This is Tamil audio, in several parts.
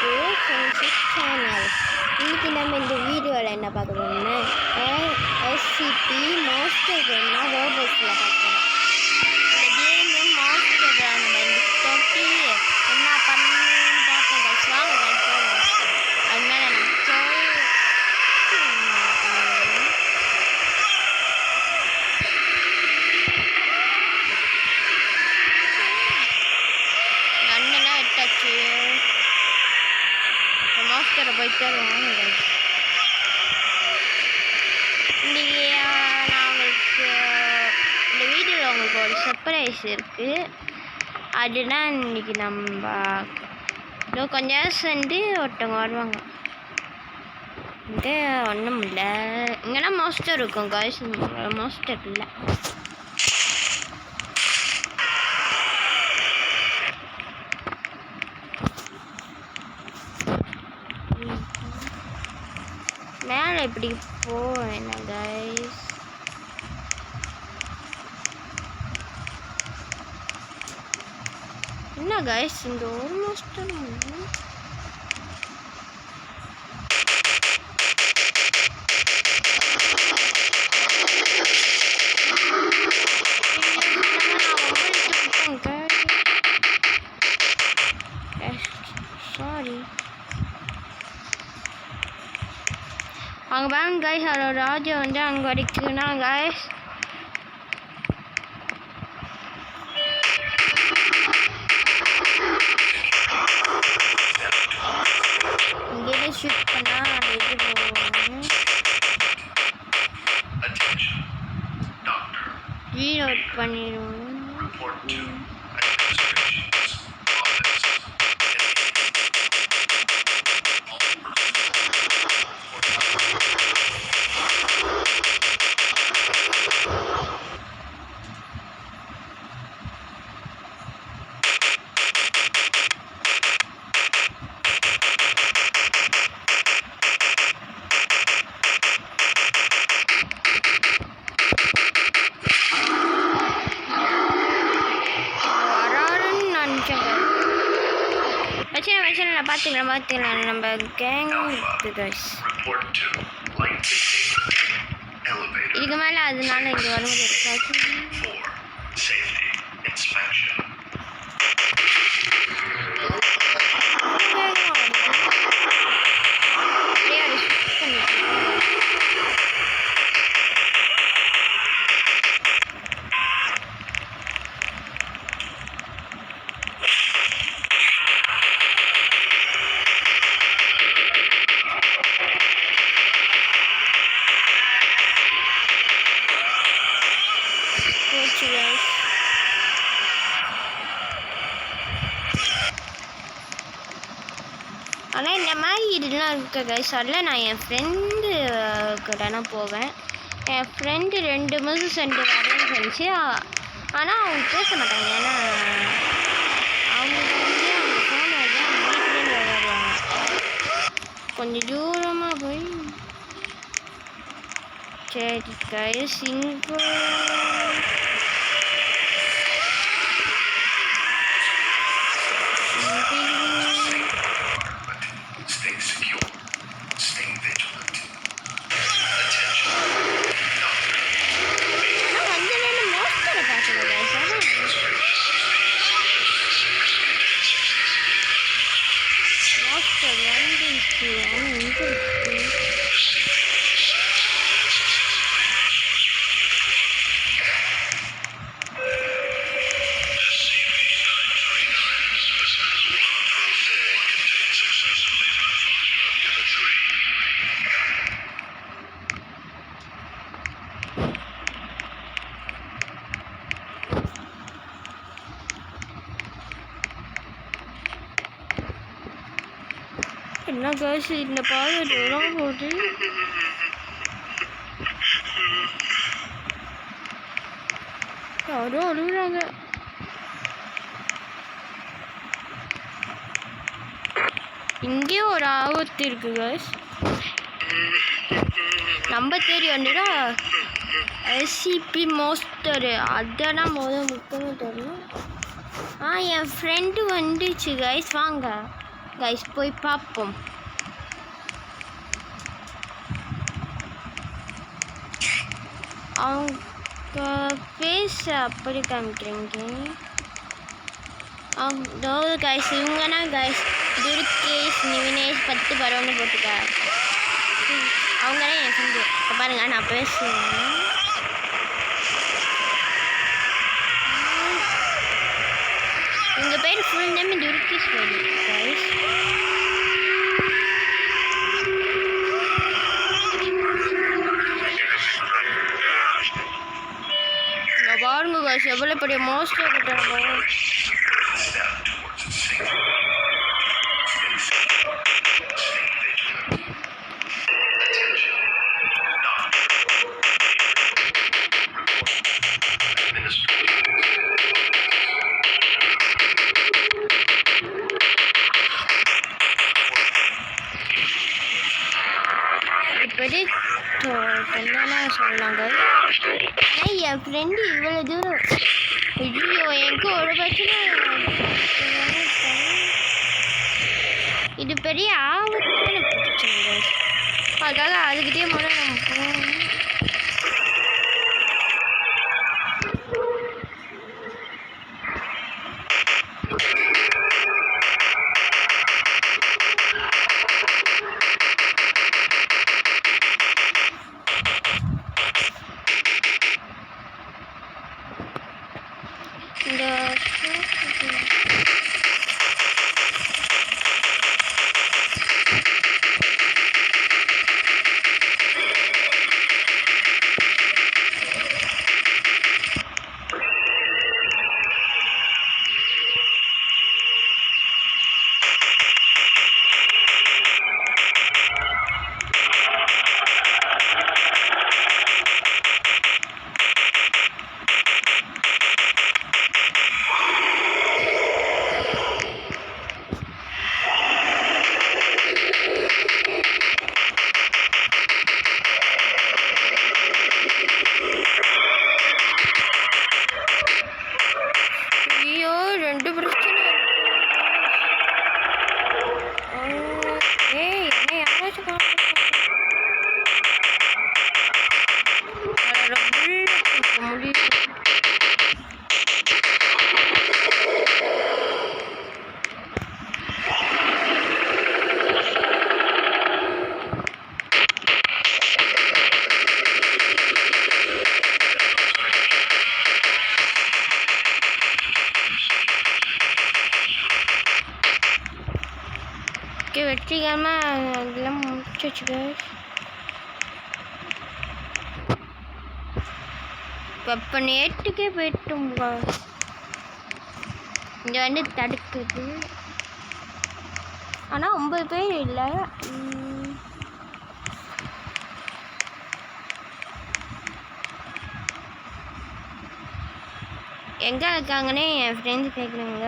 To friendship channel. இன்னைக்கு நம்ம இந்த வீடியோவில் என்ன பார்க்க போறோம்னா எஸ்சிபி மாஸ்டர் கேம்னா ரோபோட்ஸில் பார்க்க போகிறோம். இந்த கேமு மாஸ்டர் நம்ம இந்த தொட்டி என்ன பண்ணுன்னு பார்ப்போம். கைஸ் வாங்க கைஸ் போவோம். அது மேலே நம்ம கண்ணெல்லாம் எட்டாச்சு. மாஸ்டரை போயிட்டு வாங்க கைஸ். இன்றைக்கி நான் உங்களுக்கு இந்த வீடியோவில் உங்களுக்கு ஒரு சர்ப்ரைஸ் இருக்குது. அதுதான் இன்றைக்கி நம்ம இன்னும் கொஞ்ச நேரம் சென்று ஒருத்தவங்க வருவாங்க. இது ஒன்றும் இல்லை, இங்கன்னா மாஸ்டர் இருக்கும் கைஸ். மாஸ்டர் இல்லை, மேலே இப்படி போவேன் கைஸ். என்ன கைஸ் இந்த ஒரு மாஸ்டர் சாரி. அங்கே பாருங்க கைஸ், அதோட ராஜா வந்து அங்கே வரைக்கும்னா கைஸ். இங்கே ஷூட் பண்ணால் அது இது போகும். ரீலோட் பண்ணிடுவோம். பார்த்துக்கலாம் நம்ம கேங் கைஸ். இதுக்கு மேலே அதனால இங்கே வரும்போது இருக்காச்சு. ஆனால் இந்த மாதிரி இதெல்லாம் இருக்க கைஸ். அதில் நான் என் ஃப்ரெண்டு கிட்டனா போவேன். என் ஃப்ரெண்டு 2 மாதம் சென்று வரேன்னு சொல்லிச்சு. ஆனால் அவங்க பேச மாட்டாங்க. ஏன்னா அவங்க வந்து அவங்க ஃபோன் வந்து அவங்க வீட்டிலேருந்து விளையாடுவாங்க. கொஞ்சம் தூரமாக போய் சரி கைஸ் இங்கே என்ன கைஸ் இந்த பாதை தூரம் போகுது. யாரும் அழுகுறாங்க. இங்கே ஒரு ஆபத்து இருக்கு கைஸ். நம்ம தேடி வந்துடா எஸ்சிபி மாஸ்டரு. அதெல்லாம் முக்கியமாக தெரியும். என் ஃப்ரெண்டு வந்துச்சு கைஸ் வாங்க. கைஸ் போய் பார்ப்போம். அவங்க ஃபேஸ் அப்படி காமிக்கிறீங்க. அதாவது கைஸ் இவங்கன்னா கைஸ் துர்கேஷ் நிவினேஷ் 10 பரவன்னு போட்டுக்க. அவங்க தான் என் ஃப்ரெண்டு. பாருங்க நான் பேசுவேன். உங்கள் பேர் ஃபுல் நேம் துர்கேஷ் கைஸ். பாருங்க கைஸ் எவ்வளோ பெரிய மோஸ்டாக கிட்டாங்க. இப்படி என்னெல்லாம் சொன்னாங்க. ஆனால் என் ஃப்ரெண்டு இவ்வளோ தூரம் ஐயோ எனக்கு ஒரு பிரச்சனை. இது பெரிய ஆபத்தான பிரச்சனை. அதுக்காக அதுக்கிட்டே முதல்ல நம்ம போகணும். வெற்றிகரமாக அதெல்லாம் முடிச்சு கைஸ். இப்போ நேட்டுக்கே போயிட்டோம். இங்கே வந்து தடுக்குது. ஆனால் 9 பேர் இல்லை. எங்கே இருக்காங்கன்னே என் ஃப்ரெண்ட்ஸ் கேட்குறாங்க.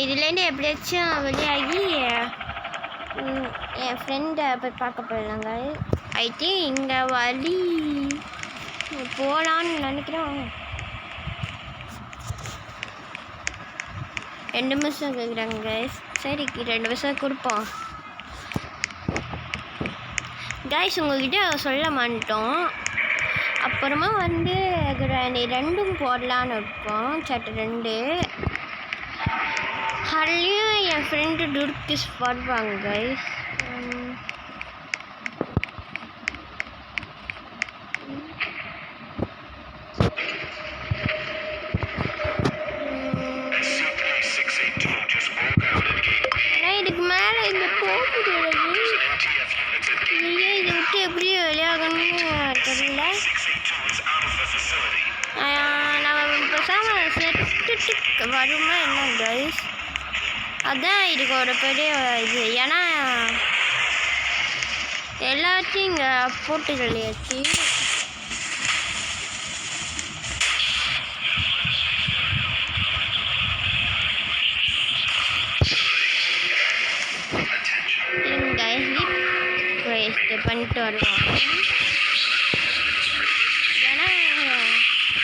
இதுலேருந்து எப்படியாச்சும் வெளியாகி என் ஃப்ரெண்டை போய் பார்க்க போயிடலாங்க. ஐ திங்க் இங்கே வழி போகலான்னு நினைக்கிறோம். 2 நிமிஷம் கேட்குறாங்க. சரி 2 நிமிஷம் கொடுப்போம். கைஸ் உங்கள்கிட்ட சொல்ல மாட்டோம். அப்புறமா வந்து 2 போடலான்னு இருப்போம். சட்டு 2 அதுலேயும் என் ஃப்ரெண்டு துர்கேஷ் வருவாங்க கைஸ். ஆனால் இதுக்கு மேலே இந்த போகுது. இதை விட்டு எப்படி வெளியாகணும்னு தெரியல. நம்ம பேசாமல் செட்டுட்டு வருமா என்ன கைஸ்? அதுதான் இதுக்கு ஒரு பெரிய இது. ஏன்னா எல்லாத்தையும் இங்கே போட்டு சொல்லியாச்சு. இங்கே ஹிப் வேஸ்ட் பண்ணிட்டு வருவாங்க. ஏன்னா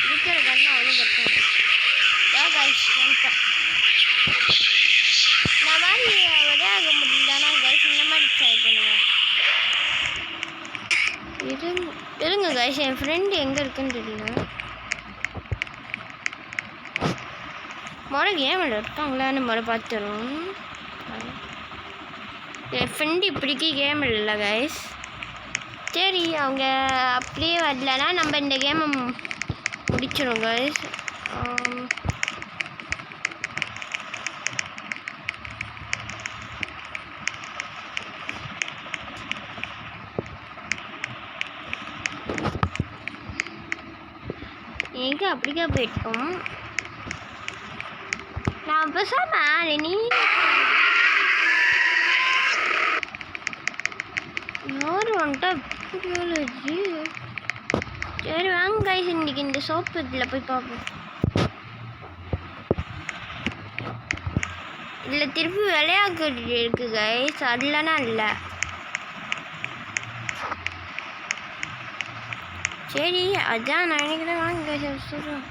இருக்கிற கண்ணு அவ்வளோ கட்டணும். இந்த மாதிரி சப்ஸ்கிரைப் பண்ணுங்க. இருங்க கைஸ், என் ஃப்ரெண்டு எங்கே இருக்குன்னு தெரியல. கேமில் இருக்காங்களான்னு பார்த்துரும். என் ஃப்ரெண்டு இப்படிக்கு கேம் இல்லை கைஸ். சரி, அவங்க அப்படியே வரலன்னா நம்ம இந்த கேமை முடிச்சிடும் கைஸ். எங்கே அப்படிக்கா போயிட்டோம். நான் பேசாம நீ யார் வந்துட்டா புரியாலஜி. சரி வாங்க கைஸ், இன்னைக்கு இந்த சோப்பு இதில் போய் பார்ப்போம். இதில் திருப்பி விளையாட்டு இருக்கு கைஸ், அதுலனா இல்லை. சரி அதான் நான் நினைக்கிறேன். வாங்க கைஸ் சொல்கிறேன்.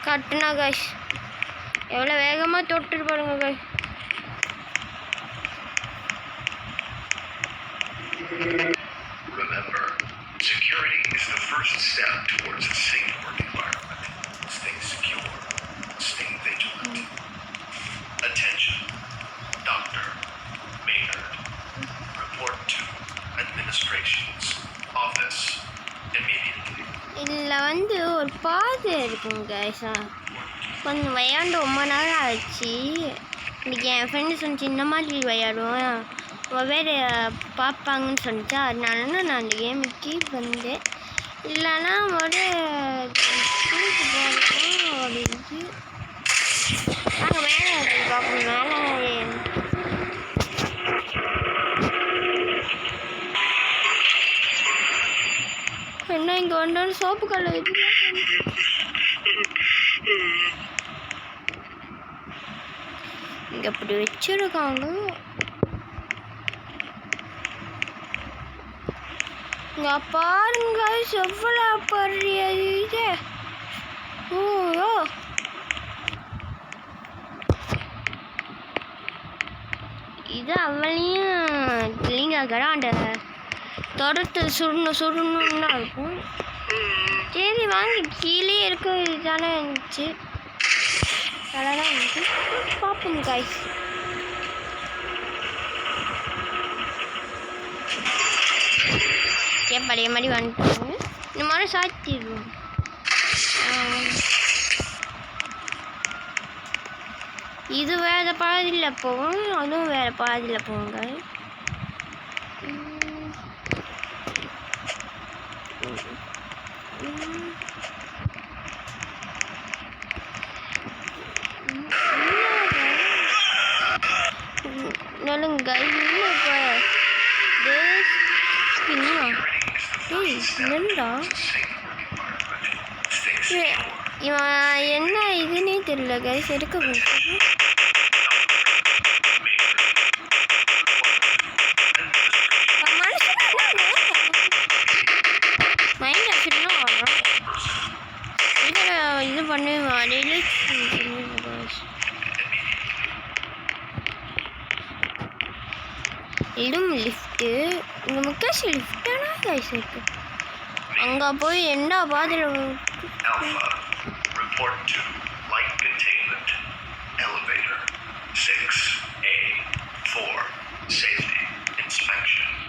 கட்டுனா கைஸ், எவ்வளோ வேகமாக தொட்டுட்டு பாருங்க guys. Remember, security is the first step towards a safe work environment. Stay secure. Stay vigilant. Attention. Dr. Maynard. Report to administration's office immediately. இதில் ஒரு பாதை இருக்குங்க கைஸ். கொஞ்சம் விளையாண்டு ரொம்ப நாள் ஆச்சு. இன்றைக்கி என் ஃப்ரெண்டு சொன்னிச்சு இந்த மாதிரி விளையாடுவோம், வேறு பார்ப்பாங்கன்னு சொன்னிச்சு. அதனால நான் அந்த கேமுக்கு வந்தேன். இல்லைன்னா ஒரு ஸ்கூலுக்கு போகணும் அப்படின்ட்டு நாங்கள் மேலே பார்ப்போம். மேலே என்ன இங்கே வந்தாலும் சோப்பு கல்லை இங்கே அப்படி வச்சிருக்காங்க. இங்கே பாருங்க எவ்வளோ பெரிய இது. ஓ இது அவளையும் இல்லைங்க, அந்த தொடர்த்து சுடணும்னா இருக்கும். சரி வாங்கி கீழே இருக்க இதானே இருந்துச்சு, நல்லா தான் இருந்துச்சு. பார்ப்போம் கைஸ். பழைய மாதிரி வந்துட்டாங்க. இந்த மாதிரி சாத்திடுவோம். இது வேறு பாதியில் போகும், அதுவும் வேறு பாதியில் போங்க. நலுங்க என்னடா இவன் என்ன இதுன்னே தெரியல கைஸ். எடுக்க மைண்ட் அப்படின்னா இது பண்ணுவேன். இதுவும் லிஃப்ட்டு. இங்கே முக்காசி லிஃப்டானா கைஸ் இருக்கு. அங்கே போய் என்ன பாதியில்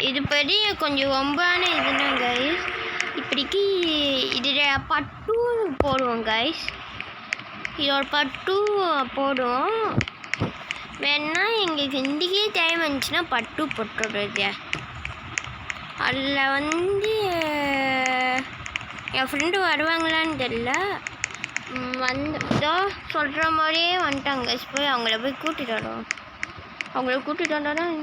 இது பெரிய கொஞ்சம் ரொம்பான இதுனா கைஸ். இப்படிக்கு இதில் பட்டு போடுவோம் கைஸ். இதோட பட்டு போடுவோம். வேணா எங்களுக்கு இன்றைக்கே டைம் வந்துச்சுன்னா பட்டு போட்டுடுறது. அதில் என் ஃப்ரெண்டு வருவாங்களான்னு தெரியல. இதோ சொல்கிற மாதிரியே வந்துட்டாங்க கைஸ். போய் அவங்கள போய் கூட்டிகிட்டு வரோம். அவங்கள கூட்டிகிட்டு வந்தால் தான்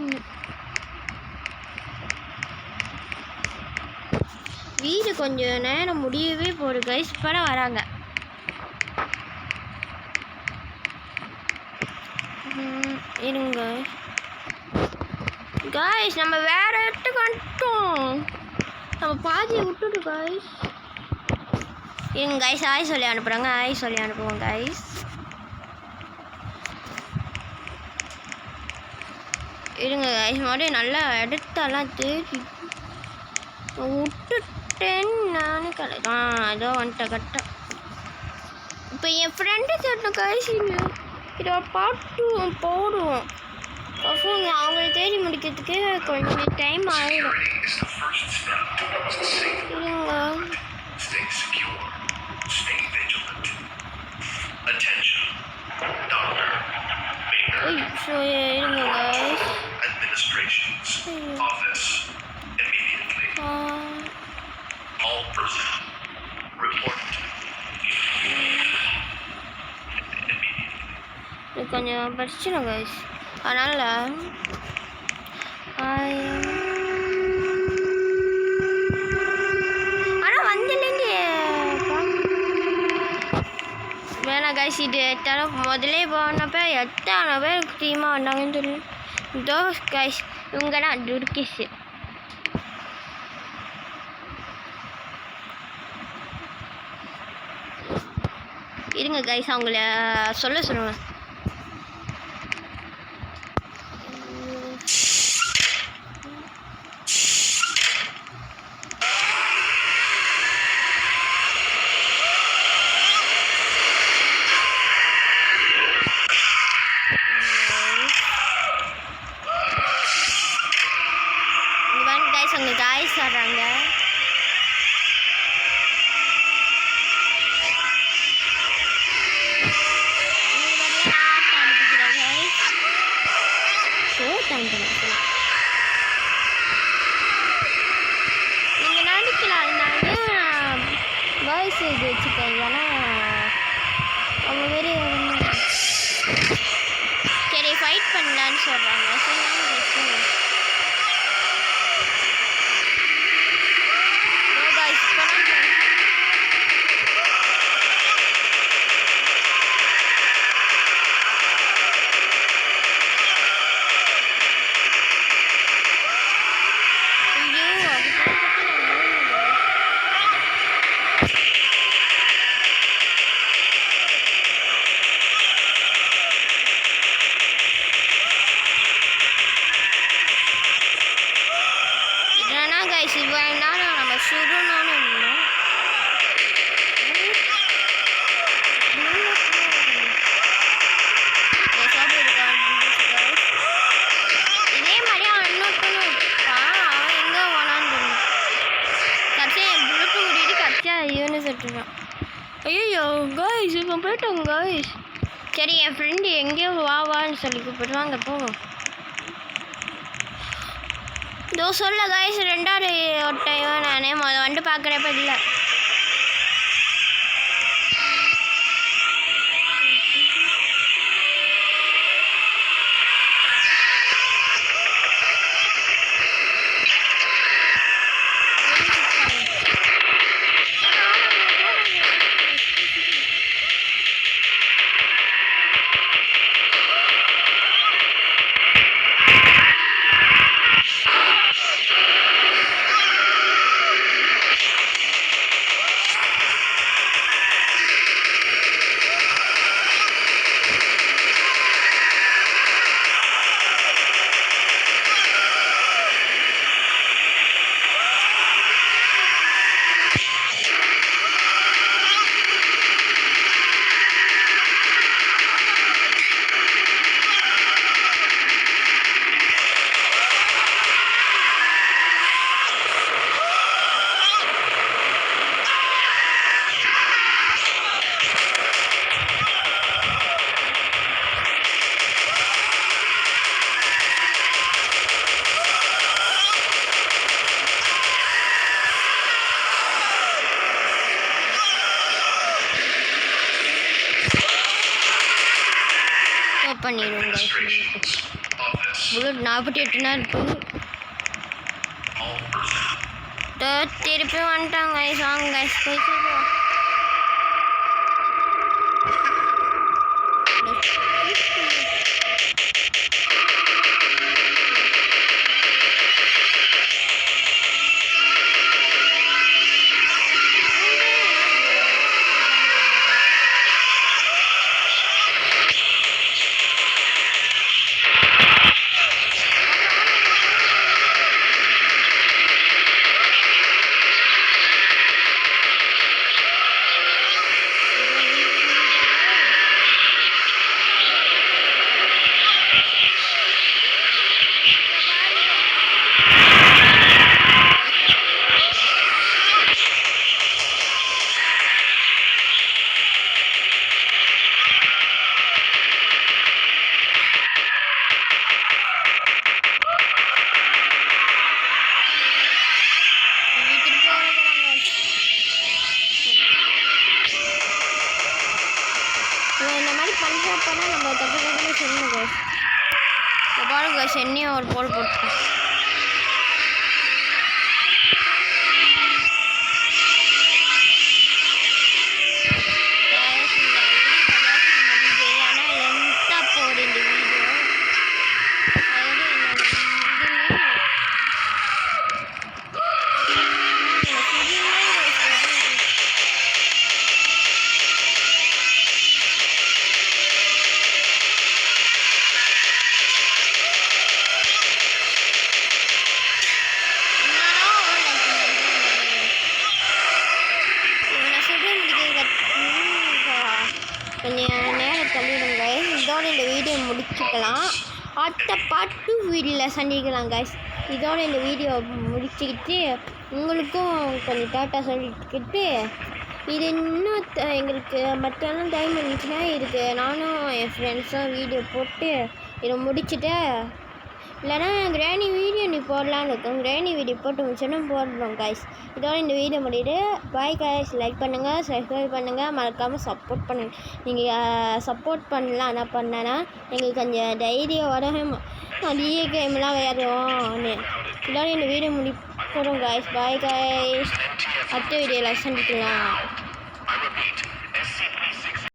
வீடு கொஞ்சம் நேரம் முடியவே போகுது கைஸ். இப்போ தான் வராங்க. இருங்க காய்ஸ் நம்ம வேற இடத்துக்கு வந்துட்டோம். நம்ம பாதியை விட்டுட்டு காய்ஸ். இருங்க காய்ஸ், ஆய் சொல்லி அனுப்புகிறாங்க. ஆய் சொல்லி அனுப்புவோம் காய்ஸ். இருங்க காய்ஸ், மறுபடியும் நல்லா இடத்தெல்லாம் தேடி விட்டுட்டேன் நானே அதோ வந்துட்டேன் கரெக்டாக. இப்போ என் ஃப்ரெண்டு தேடணும் காய்ஸ். இதை பாட்டு போடுவோம். பசங்க அவங்கள தேடி முடிக்கிறதுக்கு கொஞ்சம் டைம் ஆகிடும். இருங்க guys. Administration's office immediately. All personnel report immediately. கொஞ்சம் பிரச்சனை guys. அதனால ஆனால் வந்துலேருந்து வேணாம் கைஸ். இது எத்தனை முதலே போனப்போ எத்தனை பேர் டீமாக வந்தாங்கன்னு தெரியல. இதோ கைஸ் இவங்க தான் துர்கிஷ். இருங்க கைஸ் அவங்கள சொல்லுங்க. அங்கே காய்ஸ் ஆடுறாங்க. நீங்கள் நடிக்கலாம். நான் வாய்ஸ் இது வச்சுக்கேன். ஏன்னா அவங்க வெறி சரி ஃபைட் பண்ணலான்னு சொல்கிறாங்க. நம்ம சுடணும்னு இதே மாதிரியே அண்ணோட்டணும். அவன் எங்கே போனான்னு கடைசியாக என் புழுக்கு முடிட்டு கடைசியாக இவனு சொல்லிட்டுருக்கான். ஐயோ காய்ஸ் இவன் போயிட்டோங்க காய்ஸ். சரி என் ஃப்ரெண்டு எங்கேயோ வான்னு சொல்லி கூப்பிடுவாங்க போவோம். இதோ சொல்ல காய்ஸ் ரெண்டாவது ஒரு டைம் நானே வந்து பார்க்குறப்ப இல்லை. பண்ணிடுவோங்க. புல்லட் 48 நாள் இருக்குது. திருப்பி வந்துட்டாங்க கைஸ். வாங்க கைஸ் போயிட்டு சொல்லணும் guys. இப்போ பாருங்க guys, என்னையும் ஒரு போல் போட்டேன். கொஞ்சம் நேரம் தள்ளிடுங்க. இதோட இந்த வீடியோ முடிச்சுக்கலாம். அடுத்த பார்ட் 2 வீடியோவில் சந்திக்கலாம் guys. இதோட இந்த வீடியோ முடிச்சுக்கிட்டு உங்களுக்கும் கொஞ்சம் டாட்டா சொல்லிக்கிட்டு, இது இன்னும் எங்களுக்கு மற்றெல்லாம் டைம் இருந்துச்சுன்னா இதுக்கு நானும் என் ஃப்ரெண்ட்ஸும் வீடியோ போட்டு இதை முடிச்சுட்டு, இல்லைனா கிராணி வீடியோ நீ போடலான்னு இருக்கோம். கிராணி வீடியோ போட்டு முடிச்சோன்னா போடுறோம் guys. இதோட இந்த வீடியோ முடியுது. பாய் guys. லைக் பண்ணுங்கள், சப்ஸ்கிரைப் பண்ணுங்கள், மறக்காமல் சப்போர்ட் பண்ணுங்கள். நீங்கள் சப்போர்ட் பண்ணலாம் என்ன பண்ணேன்னா எங்களுக்கு கொஞ்சம் தைரியம் வரும், நிறைய கேம்லாம் விளையாடுவோம். இதோட இந்த வீடியோ முடிப்போம் guys. பாய் guys. அடுத்த வீடியோவில் சந்திக்கலாம்.